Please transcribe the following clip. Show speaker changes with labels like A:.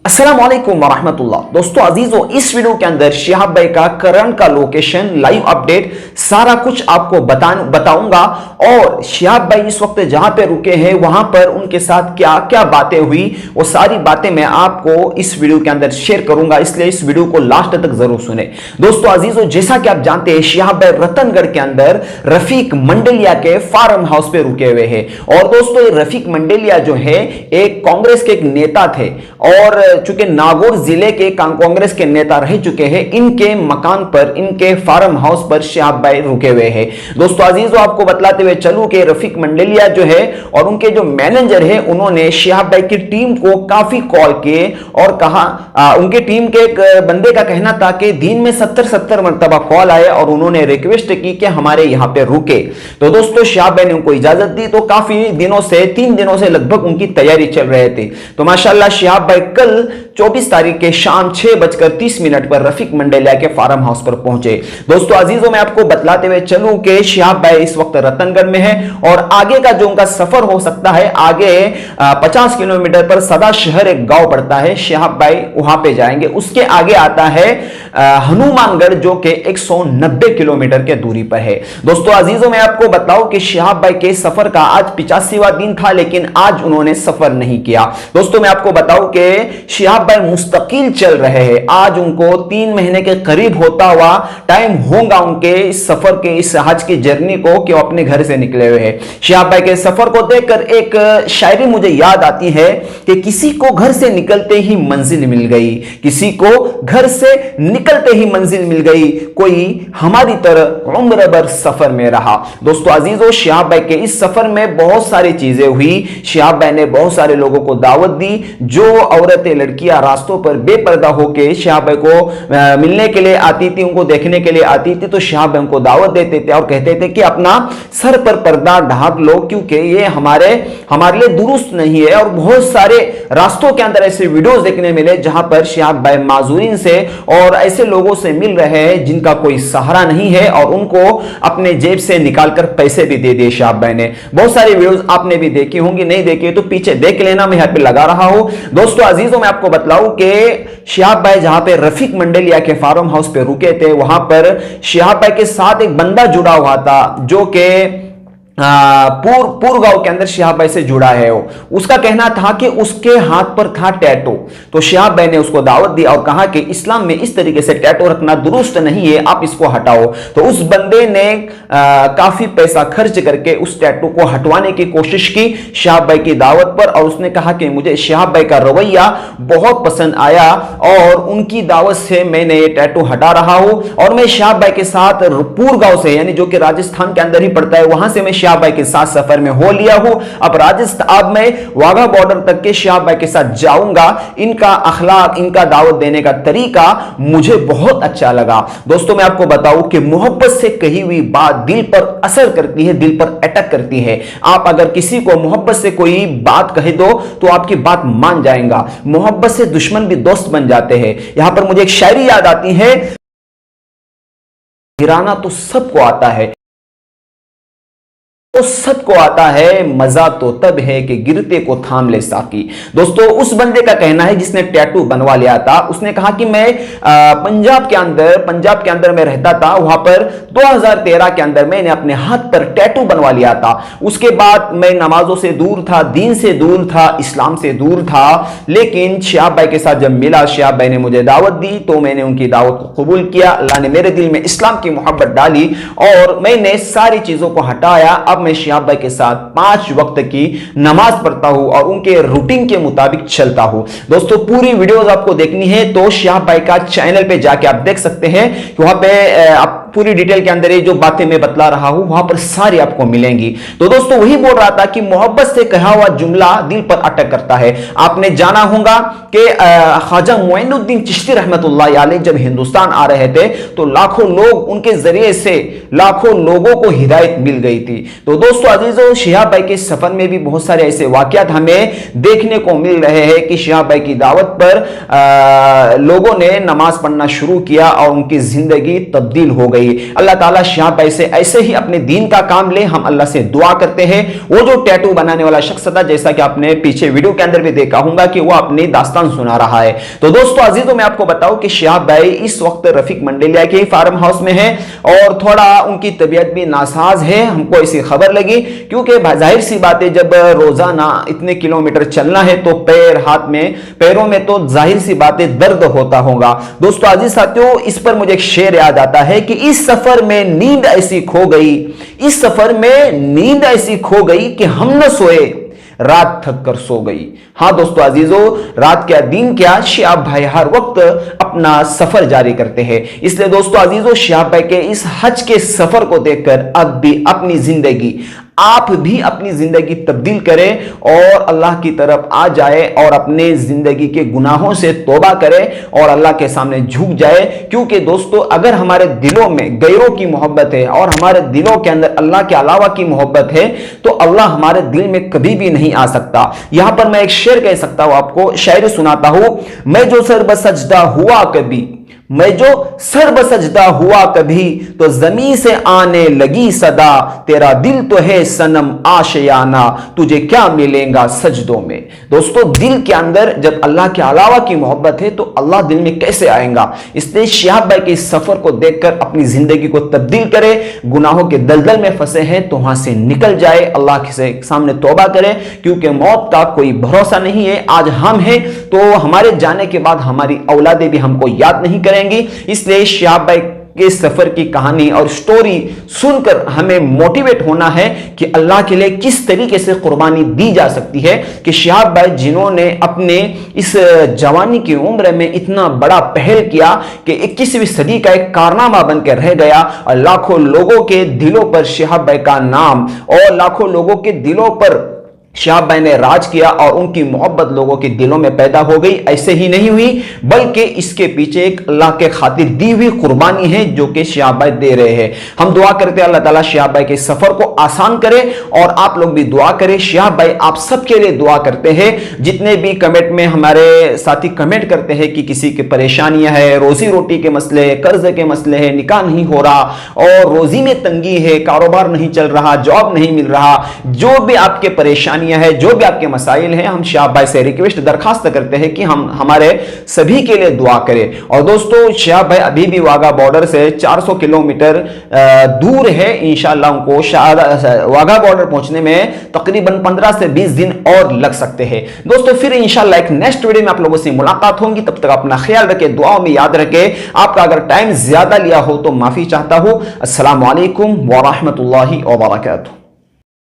A: अस्सलाम वालेकुम वरहमतुल्लाह। दोस्तों अजीजों, इस वीडियो के अंदर शिहाब भाई का करंट का लोकेशन, लाइव अपडेट, सारा कुछ आपको बताऊंगा। और शिहाब भाई इस वक्त जहां पे रुके हैं वहां पर उनके साथ क्या क्या बातें हुई, वो सारी बातें मैं आपको इस वीडियो के अंदर शेयर करूंगा, इसलिए इस वीडियो को लास्ट तक जरूर सुने। दोस्तों अजीजों, जैसा कि आप जानते हैं शिहाब भाई रतनगढ़ के अंदर रफीक मंडेलिया के फार्म हाउस पे रुके हुए हैं। और दोस्तों ये रफीक मंडेलिया जो है एक कांग्रेस के एक नेता थे और चूंकि नागौर जिले के कांग्रेस के नेता रह चुके हैं, इनके मकान पर, इनके फार्म हाउस पर शिहाब भाई रुके हुए हैं। दोस्तों अजीजों, आपको बतलाते हुए चलूं कि रफीक मंडेलिया जो है और उनके जो मैनेजर है, उन्होंने शिहाब भाई की टीम को काफी कॉल किए और कहा, उनकी टीम के एक बंदे का कहना था कि दिन में 70 मरतबा कॉल आए और उन्होंने रिक्वेस्ट की कि हमारे यहां पे रुके। तो दोस्तों शिहाब भाई ने उनको इजाजत दी। तो काफी दिनों से, 3 दिनों से लगभग उनकी तैयारी चल रहे थे। तो माशाल्लाह शिहाब भाई कल 24 तारीख के शाम 6:30 पर रफीक मंडेलिया के फार्म हाउस पर पहुंचे। दोस्तों अजीजों, मैं आपको बतलाते हुए चलूं कि शिहाब भाई इस वक्त रतनगढ़ में है और आगे का जो उनका सफर हो सकता है, आगे 50 किलोमीटर पर सदा शहर एक गांव पड़ता है, शिहाब भाई वहां पे जाएंगे। उसके आगे आता है हनुमानगढ़, जो कि 190 किलोमीटर के दूरी पर है। दोस्तों अजीजों, मैं आपको बताऊं कि शिहाब भाई के सफर का आज 85वां दिन था, लेकिन आज उन्होंने सफर नहीं किया। दोस्तों मैं आपको बताऊं कि शिहाब भाई मुस्तकिल चल रहे हैं। आज उनको 3 महीने के करीब होता हुआ टाइम होगा उनके इस सफर के, इस हज की जर्नी को, कि वो अपने घर से निकले हुए हैं। शिहाब भाई के सफर को देखकर एक शायरी मुझे याद आती है कि किसी को घर से निकलते ही मंजिल मिल गई, किसी को घर से निकलते ही मंजिल मिल गई, कोई हमारी तरह उम्र भर सफर में रहा। दोस्तों अजीजों, शिहाब भाई के इस सफर में बहुत सारी चीजें हुई। शिहाब भाई ने बहुत सारे लोगों को दावत दी। जो औरतें, लड़कियां रास्तों पर बेपर्दा होकर शिहाब भाई को मिलने के लिए आती थी, उनको देखने के लिए आती थी, तो शिहाब भाई उनको दावत देते थे और कहते थे कि अपना सर पर पर्दा ढाक लो, क्योंकि ये हमारे लिए दुरुस्त नहीं है। और बहुत सारे रास्तों के अंदर ऐसे वीडियोस देखने मिले जहां पर शिहाब भाई माजूरीन से और ऐसे लोगों से मिल रहे हैं जिनका कोई सहारा नहीं है, और उनको अपने जेब से निकालकर पैसे भी दे दिए शिहाब भाई ने। बहुत सारी वीडियोस आपने भी देखी होंगी, नहीं देखी तो पीछे देख लेना, मैं यहां पे लगा रहा हूं। दोस्तों अजीजों, मैं आपको बतलाऊं कि शिहाब भाई जहां पे रफीक मंडेलिया के फार्म हाउस पे रुके थे, वहां पर शिहाब भाई के साथ एक बंदा जुड़ा हुआ था जो कि पूर गांव के अंदर शिहाब भाई से जुड़ा है। उसका कहना था कि उसके हाथ पर था टैटू। तो शिहाब भाई ने उसको दावत दी और कहा कि इस्लाम में इस तरीके से टैटू रखना दुरुस्त नहीं है, आप इसको हटाओ। तो उस बंदे ने काफी पैसा खर्च करके उस टैटू को हटवाने की कोशिश की शिहाब भाई की दावत पर, और उसने कहा कि मुझे शिहाब भाई का रवैया बहुत पसंद आया और उनकी दावत से मैंने ये टैटू हटा रहा हूं। और मैं शिहाब भाई के साथ पूर गांव से, यानी जो कि राजस्थान के अंदर ही पड़ता है, वहां से मैं शिहाब भाई के साथ सफर में हो लिया हूं। अब राजस्थान में वाघा बॉर्डर तक के शिहाब भाई के साथ जाऊंगा। इनका अखलाक, इनका दावत देने का तरीका मुझे बहुत अच्छा लगा। दोस्तों मैं आपको बताऊं कि मोहब्बत से कही हुई बात दिल पर असर करती है, दिल पर अटक करती है। आप अगर किसी को मोहब्बत से कोई बात कह दो तो आपकी बात मान जाएगा। मोहब्बत से दुश्मन भी दोस्त बन जाते हैं। यहां पर मुझे एक शायरी याद आती है, गिराना तो सबको आता है, तो सबको आता है, मजा तो तब है कि गिरते को थाम ले साकी। दोस्तों उस बंदे का कहना है जिसने टैटू बनवा लिया था, उसने कहा कि मैं पंजाब के अंदर मैं रहता था, वहां पर 2013 के अंदर मैंने अपने हाथ पर टैटू बनवा लिया था। उसके बाद मैं नमाजों से दूर था, दीन से दूर था, इस्लाम से दूर था। लेकिन शिहाब भाई के साथ जब मिला, शिहाब भाई ने मुझे दावत दी तो मैंने उनकी दावत को कबूल किया। अल्लाह ने मेरे दिल में इस्लाम की मोहब्बत डाली और मैंने सारी चीजों को हटाया। अब मैं शिहाब भाई के साथ 5 वक्त की नमाज पढ़ता हूं और उनके रूटीन के मुताबिक चलता हूं। दोस्तों पूरी वीडियोस आपको देखनी है तो शिहाब भाई का चैनल पे जाके आप देख सकते हैं, वहां पे आप पूरी डिटेल के अंदर ये जो बातें मैं बतला रहा हूं वहां पर सारी आपको मिलेंगी। तो दोस्तों वही बोल रहा था कि मोहब्बत से कहा हुआ जुमला दिल पर अटक करता है। आपने जाना होगा कि ख्वाजा मोइनुद्दीन चिश्ती रहमतुल्लाह अलैह जब हिंदुस्तान आ रहे थे तो लाखों लोग, उनके जरिए से लाखों लोगों को हिदायत मिल गई थी। तो दोस्तों अजीजों, शिहाब भाई के सफर में भी बहुत सारे ऐसे वाकयात हमें देखने को मिल रहे हैं कि शिहाब भाई की दावत पर लोगों ने नमाज पढ़ना शुरू किया और उनकी जिंदगी तब्दील हो गई। गई। अल्लाह ताला शहाब भाई से ऐसे ही अपने दीन का काम ले, हम अल्लाह से दुआ करते हैं। वो जो टैटू बनाने वाला शख्स था, जैसा कि आपने पीछे वीडियो के अंदर भी देखा होगा कि वो अपनी दास्तान सुना रहा है। तो दोस्तों अजीजों, मैं आपको बताऊं कि शहाब भाई इस वक्त रफीक मंडेलिया के फार्म हाउस में है और थोड़ा उनकी तबीयत भी नासाज है। हमको ऐसी खबर लगी, क्योंकि जाहिर सी बात है जब रोजाना इतने किलोमीटर चलना है तो पैरों में तो जाहिर सी बात है दर्द होता होगा। दोस्तों अजीज साथियों, इस पर मुझे एक शेर याद आता है कि इस सफर में नींद ऐसी खो गई, इस सफर में नींद ऐसी खो गई कि हम न सोए, रात थक कर सो गई। हां दोस्तों अजीजों, रात क्या दिन क्या, शहाब भाई हर वक्त अपना सफर जारी करते हैं। इसलिए दोस्तों अजीजों, शहाब भाई के इस हज के सफर को देखकर अब भी अपनी जिंदगी, आप भी अपनी जिंदगी तब्दील करें और अल्लाह की तरफ आ जाए और अपने जिंदगी के गुनाहों से तौबा करें और अल्लाह के सामने झुक जाए। क्योंकि दोस्तों अगर हमारे दिलों में गैरों की मोहब्बत है और हमारे दिलों के अंदर अल्लाह के अलावा की मोहब्बत है तो अल्लाह हमारे दिल में कभी भी नहीं आ सकता। यहां पर मैं एक शेर कह सकता हूं, आपको शायरी सुनाता हूं। मैं जो सर बसजदा हुआ कभी, मैं जो सर बसजदा हुआ कभी, तो जमीन से आने लगी सदा, तेरा दिल तो है सनम आशियाना, तुझे क्या मिलेगा सजदों में। दोस्तों दिल के अंदर जब अल्लाह के अलावा की मोहब्बत है तो अल्लाह दिल में कैसे आएगा। इसलिए शहाब भाई के इस सफर को देखकर अपनी जिंदगी को तब्दील करे, गुनाहों के दलदल में फंसे हैं तो वहां से निकल जाए, अल्लाह के सामने तौबा करे, क्योंकि मौत का कोई भरोसा नहीं है। आज हम हैं तो हमारे जाने के बाद हमारी औलादें भी हमको याद नहीं करें। इसलिए शहाब भाई के सफर की कहानी और स्टोरी सुनकर हमें मोटिवेट होना है कि अल्लाह के लिए किस तरीके से कुर्बानी दी जा सकती है। कि शहाब भाई जिन्होंने अपने इस जवानी की उम्र में इतना बड़ा पहल किया कि 21वीं सदी का एक कारनामा बनकर रह गया और लाखों लोगों के दिलों पर शहाब भाई का नाम और लाखों लोगों के दिलों पर शहाब भाई ने राज किया और उनकी मोहब्बत लोगों के दिलों में पैदा हो गई। ऐसे ही नहीं हुई बल्कि इसके पीछे एक अल्लाह के खातिर दी हुई कुर्बानी है जो कि शहाब भाई दे रहे हैं। हम दुआ करते हैं अल्लाह ताला शहाब भाई के सफर को आसान करे और आप लोग भी दुआ करें। शहाब भाई आप सबके लिए दुआ करते हैं। जितने भी कमेंट में हमारे साथी कमेंट करते हैं कि किसी की परेशानियां है, रोजी रोटी के मसले, कर्ज के मसले है, निकाह नहीं हो रहा और रोजी में तंगी है, कारोबार नहीं चल रहा, जॉब नहीं मिल रहा, जो भी आपके परेशानी है, जो भी आपके मसाइल हैं, हम शहाब भाई से रिक्वेस्ट दरखास्त करते हैं कि हम हमारे सभी के लिए दुआ करें। और दोस्तों शहाब भाई अभी भी वाघा बॉर्डर से 400 किलोमीटर दूर है। इंशाअल्लाह उनको वाघा बॉर्डर पहुंचने में तकरीबन 15 से 20 दिन और लग सकते हैं। दोस्तों फिर इंशाअल्लाह एक नेक्स्ट वीडियो में आप लोगों से मुलाकात होगी। तब तक अपना ख्याल रखें, दुआओं में याद रखें। आपका अगर टाइम ज्यादा लिया हो तो माफी चाहता हूं। अस्सलाम वालेकुम व रहमतुल्लाहि व बरकातुहू।